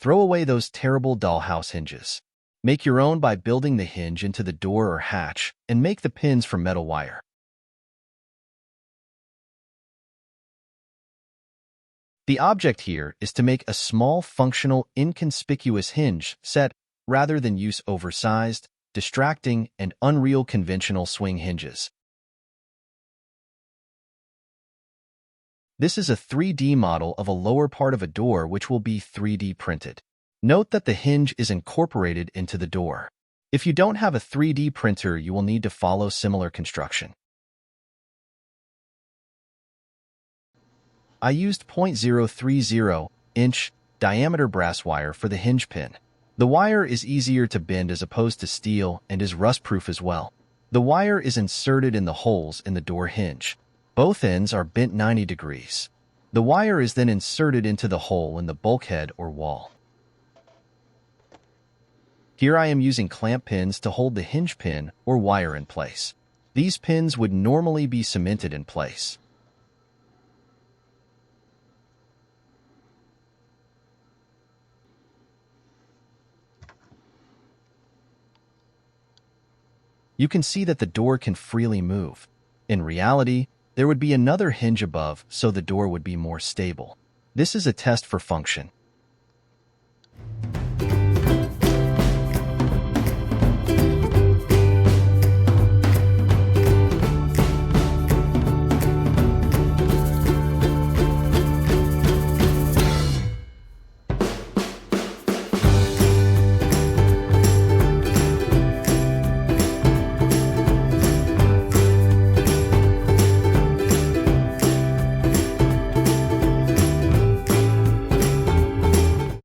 Throw away those terrible dollhouse hinges. Make your own by building the hinge into the door or hatch and make the pins from metal wire. The object here is to make a small, functional, inconspicuous hinge set rather than use oversized, distracting, and unreal conventional swing hinges. This is a 3D model of a lower part of a door which will be 3D printed. Note that the hinge is incorporated into the door. If you don't have a 3D printer, you will need to follow similar construction. I used 0.030-inch diameter brass wire for the hinge pin. The wire is easier to bend as opposed to steel and is rust-proof as well. The wire is inserted in the holes in the door hinge. Both ends are bent 90 degrees. The wire is then inserted into the hole in the bulkhead or wall. Here I am using clamp pins to hold the hinge pin or wire in place. These pins would normally be cemented in place. You can see that the door can freely move. In reality, there would be another hinge above, so the door would be more stable. This is a test for function.